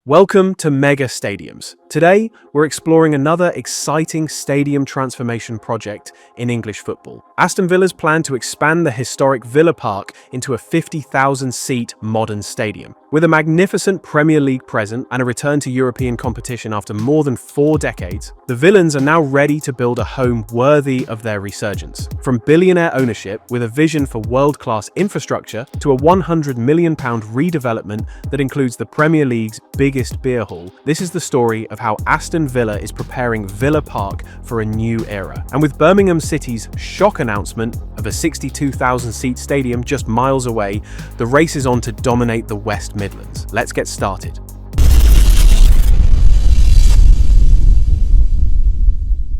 Welcome to Mega Stadiums. Today, we're exploring another exciting stadium transformation project in English football. Aston Villa's plan to expand the historic Villa Park into a 50,000-seat modern stadium. With a magnificent Premier League present and a return to European competition after more than 4 decades, the Villains are now ready to build a home worthy of their resurgence. From billionaire ownership with a vision for world-class infrastructure to a £100 million redevelopment that includes the Premier League's biggest beer hall, this is the story of how Aston Villa is preparing Villa Park for a new era. And with Birmingham City's shock announcement of a 62,000-seat stadium just miles away, the race is on to dominate the West Midlands. Let's get started.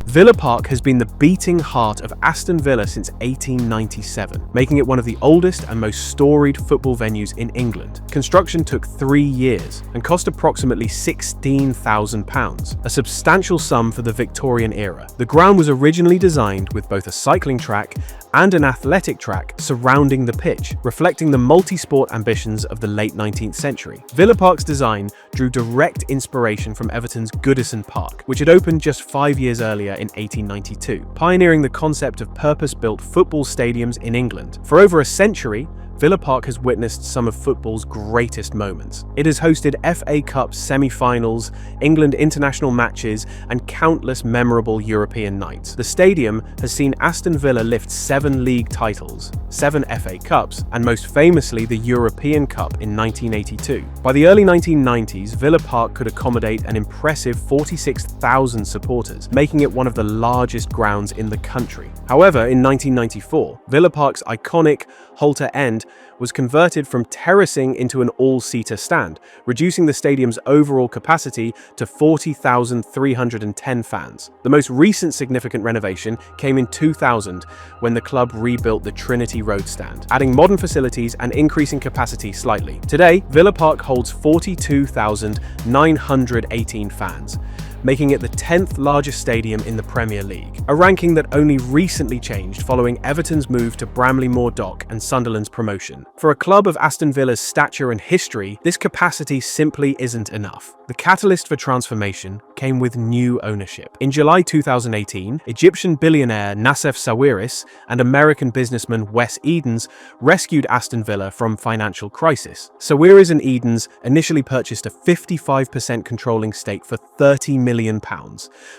Villa Park has been the beating heart of Aston Villa since 1897, making it one of the oldest and most storied football venues in England. Construction took 3 years and cost approximately £16,000, a substantial sum for the Victorian era. The ground was originally designed with both a cycling track and an athletic track surrounding the pitch, reflecting the multi-sport ambitions of the late 19th century. Villa Park's design drew direct inspiration from Everton's Goodison Park, which had opened just 5 years earlier in 1892, pioneering the concept of purpose-built football stadiums in England. For over a century, Villa Park has witnessed some of football's greatest moments. It has hosted FA Cup semi-finals, England international matches, and countless memorable European nights. The stadium has seen Aston Villa lift 7 league titles, 7 FA Cups, and most famously the European Cup in 1982. By the early 1990s, Villa Park could accommodate an impressive 46,000 supporters, making it one of the largest grounds in the country. However, in 1994, Villa Park's iconic Holte End was converted from terracing into an all-seater stand, reducing the stadium's overall capacity to 40,310 fans. The most recent significant renovation came in 2000 when the club rebuilt the Trinity Road stand, adding modern facilities and increasing capacity slightly. Today, Villa Park holds 42,918 fans, making it the 10th largest stadium in the Premier League, a ranking that only recently changed following Everton's move to Bramley Moor Dock and Sunderland's promotion. For a club of Aston Villa's stature and history, this capacity simply isn't enough. The catalyst for transformation came with new ownership. In July 2018, Egyptian billionaire Nassef Sawiris and American businessman Wes Edens rescued Aston Villa from financial crisis. Sawiris and Edens initially purchased a 55% controlling stake for £30 million,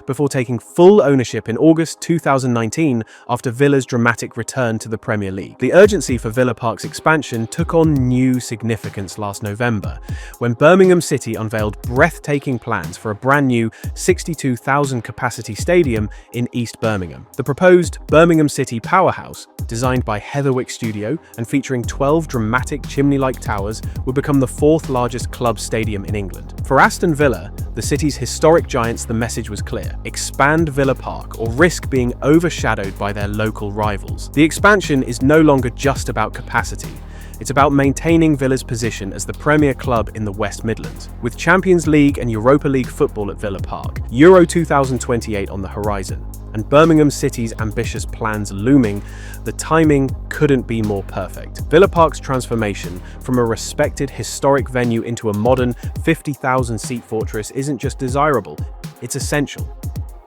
before taking full ownership in August 2019 after Villa's dramatic return to the Premier League. The urgency for Villa Park's expansion took on new significance last November, when Birmingham City unveiled breathtaking plans for a brand new 62,000 capacity stadium in East Birmingham. The proposed Birmingham City Powerhouse, designed by Heatherwick Studio and featuring 12 dramatic chimney-like towers, would become the 4th largest club stadium in England. For Aston Villa, the city's historic giants, the message was clear: expand Villa Park or risk being overshadowed by their local rivals. The expansion is no longer just about capacity. It's about maintaining Villa's position as the premier club in the West Midlands. With Champions League and Europa League football at Villa Park, Euro 2028 on the horizon, and Birmingham City's ambitious plans looming, the timing couldn't be more perfect. Villa Park's transformation from a respected historic venue into a modern 50,000-seat fortress isn't just desirable, it's essential.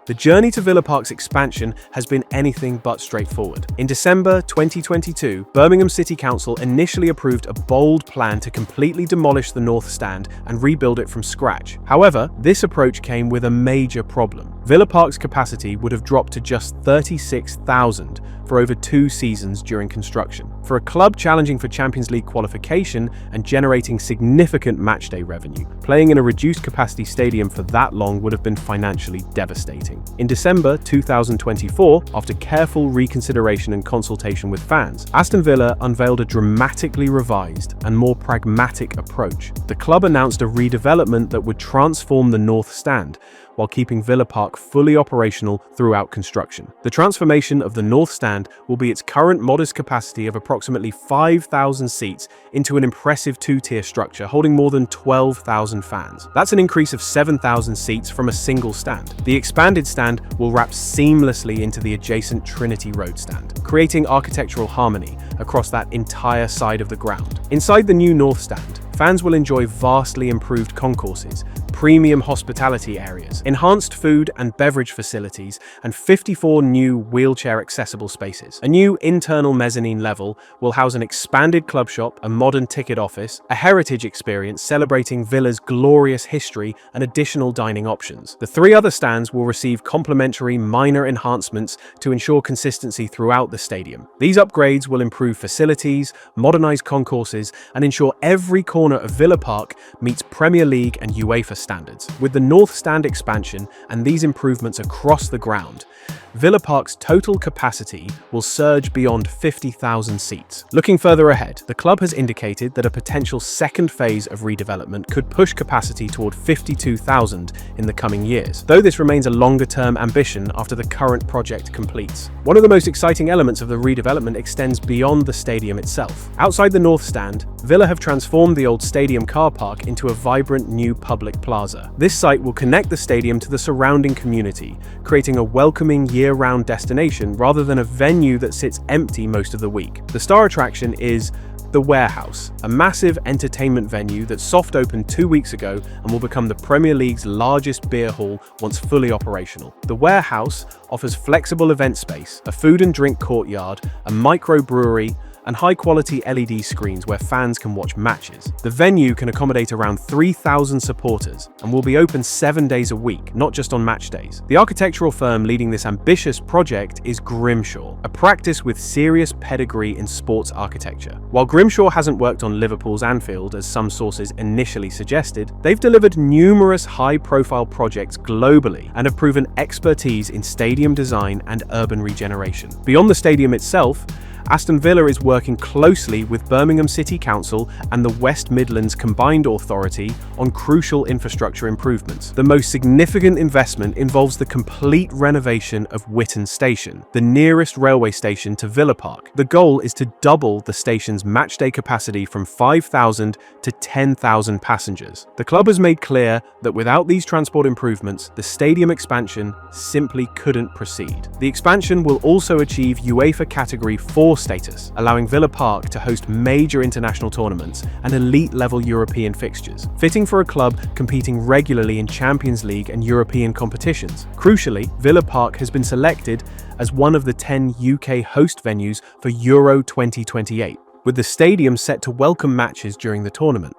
The journey to Villa Park's expansion has been anything but straightforward. In December 2022, Birmingham City Council initially approved a bold plan to completely demolish the North Stand and rebuild it from scratch. However, this approach came with a major problem. Villa Park's capacity would have dropped to just 36,000 for over 2 seasons during construction. For a club challenging for Champions League qualification and generating significant matchday revenue, playing in a reduced capacity stadium for that long would have been financially devastating. In December 2024, after careful reconsideration and consultation with fans, Aston Villa unveiled a dramatically revised and more pragmatic approach. The club announced a redevelopment that would transform the North Stand, while keeping Villa Park fully operational throughout construction. The transformation of the North Stand will be its current modest capacity of approximately 5,000 seats into an impressive 2-tier structure holding more than 12,000 fans. That's an increase of 7,000 seats from a single stand. The expanded stand will wrap seamlessly into the adjacent Trinity Road stand, creating architectural harmony across that entire side of the ground. Inside the new North Stand, Fans will enjoy vastly improved concourses, premium hospitality areas, enhanced food and beverage facilities, and 54 new wheelchair-accessible spaces. A new internal mezzanine level will house an expanded club shop, a modern ticket office, a heritage experience celebrating Villa's glorious history, and additional dining options. The 3 other stands will receive complimentary minor enhancements to ensure consistency throughout the stadium. These upgrades will improve facilities, modernize concourses, and ensure every corner of Villa Park meets Premier League and UEFA standards. With the North Stand expansion and these improvements across the ground, Villa Park's total capacity will surge beyond 50,000 seats. Looking further ahead, the club has indicated that a potential second phase of redevelopment could push capacity toward 52,000 in the coming years, though this remains a longer-term ambition after the current project completes. One of the most exciting elements of the redevelopment extends beyond the stadium itself. Outside the North Stand, Villa have transformed the old stadium car park into a vibrant new public plaza. This site will connect the stadium to the surrounding community, creating a welcoming year-round destination rather than a venue that sits empty most of the week. The star attraction is The Warehouse, a massive entertainment venue that soft opened 2 weeks ago and will become the Premier League's largest beer hall once fully operational. The Warehouse offers flexible event space, a food and drink courtyard, a microbrewery, and high-quality LED screens where fans can watch matches. The venue can accommodate around 3,000 supporters and will be open 7 days a week, not just on match days. The architectural firm leading this ambitious project is Grimshaw, a practice with serious pedigree in sports architecture. While Grimshaw hasn't worked on Liverpool's Anfield, as some sources initially suggested, they've delivered numerous high-profile projects globally and have proven expertise in stadium design and urban regeneration. Beyond the stadium itself, Aston Villa is working closely with Birmingham City Council and the West Midlands Combined Authority on crucial infrastructure improvements. The most significant investment involves the complete renovation of Whitton Station, the nearest railway station to Villa Park. The goal is to double the station's matchday capacity from 5,000 to 10,000 passengers. The club has made clear that without these transport improvements, the stadium expansion simply couldn't proceed. The expansion will also achieve UEFA Category 4 status, allowing Villa Park to host major international tournaments and elite-level European fixtures, fitting for a club competing regularly in Champions League and European competitions. Crucially, Villa Park has been selected as one of the 10 UK host venues for Euro 2028, with the stadium set to welcome matches during the tournament.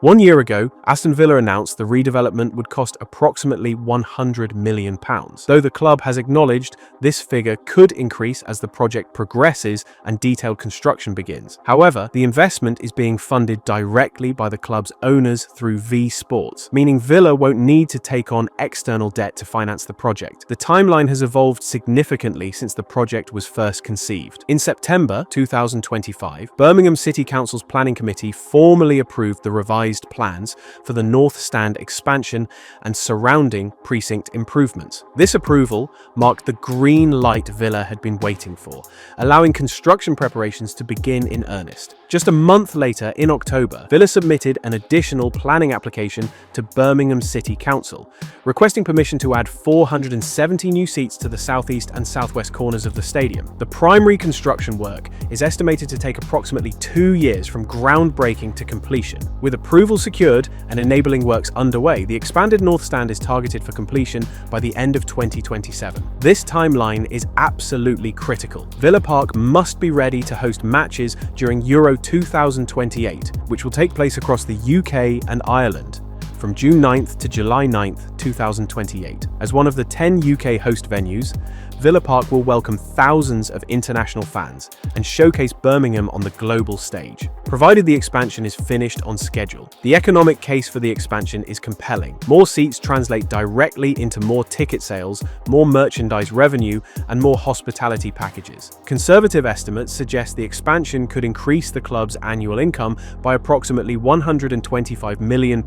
1 year ago, Aston Villa announced the redevelopment would cost approximately £100 million, though the club has acknowledged this figure could increase as the project progresses and detailed construction begins. However, the investment is being funded directly by the club's owners through V Sports, meaning Villa won't need to take on external debt to finance the project. The timeline has evolved significantly since the project was first conceived. In September 2025, Birmingham City Council's Planning Committee formally approved the revised plans for the North Stand expansion and surrounding precinct improvements. This approval marked the green light Villa had been waiting for, allowing construction preparations to begin in earnest. Just a month later, in October, Villa submitted an additional planning application to Birmingham City Council, requesting permission to add 470 new seats to the southeast and southwest corners of the stadium. The primary construction work is estimated to take approximately 2 years from groundbreaking to completion. With approval secured and enabling works underway, the expanded North Stand is targeted for completion by the end of 2027. This timeline is absolutely critical. Villa Park must be ready to host matches during Euro 2028, which will take place across the UK and Ireland from June 9th to July 9th, 2028. As one of the 10 UK host venues, Villa Park will welcome thousands of international fans and showcase Birmingham on the global stage, provided the expansion is finished on schedule. The economic case for the expansion is compelling. More seats translate directly into more ticket sales, more merchandise revenue, and more hospitality packages. Conservative estimates suggest the expansion could increase the club's annual income by approximately £125 million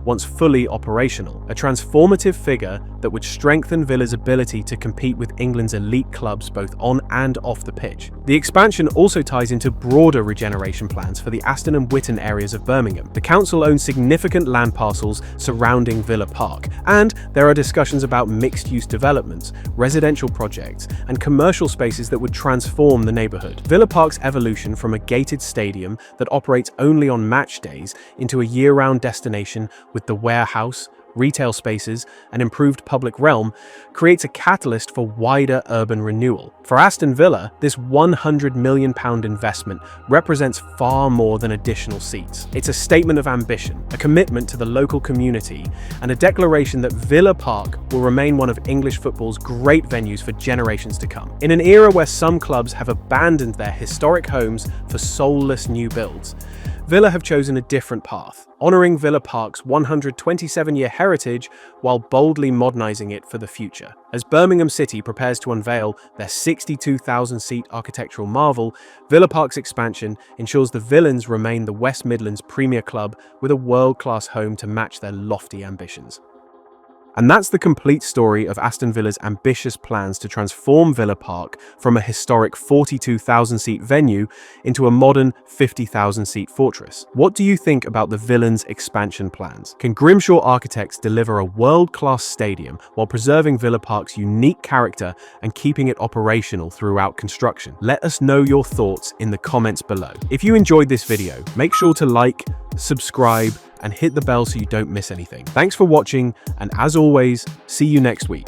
once fully operational, a transformative figure that would strengthen Villa's ability to compete with England's elite clubs both on and off the pitch. The expansion also ties into broader regeneration plans for the Aston and Witton areas of Birmingham. The council owns significant land parcels surrounding Villa Park, and there are discussions about mixed-use developments, residential projects, and commercial spaces that would transform the neighbourhood. Villa Park's evolution from a gated stadium that operates only on match days into a year-round destination with the warehouse, retail spaces, and improved public realm creates a catalyst for wider urban renewal. For Aston Villa, this £100 million investment represents far more than additional seats. It's a statement of ambition, a commitment to the local community, and a declaration that Villa Park will remain one of English football's great venues for generations to come. In an era where some clubs have abandoned their historic homes for soulless new builds, Villa have chosen a different path, honouring Villa Park's 127-year heritage while boldly modernising it for the future. As Birmingham City prepares to unveil their 62,000-seat architectural marvel, Villa Park's expansion ensures the Villains remain the West Midlands premier club with a world-class home to match their lofty ambitions. And that's the complete story of Aston Villa's ambitious plans to transform Villa Park from a historic 42,000-seat venue into a modern 50,000-seat fortress. What do you think about the Villains' expansion plans? Can Grimshaw Architects deliver a world-class stadium while preserving Villa Park's unique character and keeping it operational throughout construction? Let us know your thoughts in the comments below. If you enjoyed this video, make sure to like, subscribe, and hit the bell so you don't miss anything. Thanks for watching, and as always, see you next week.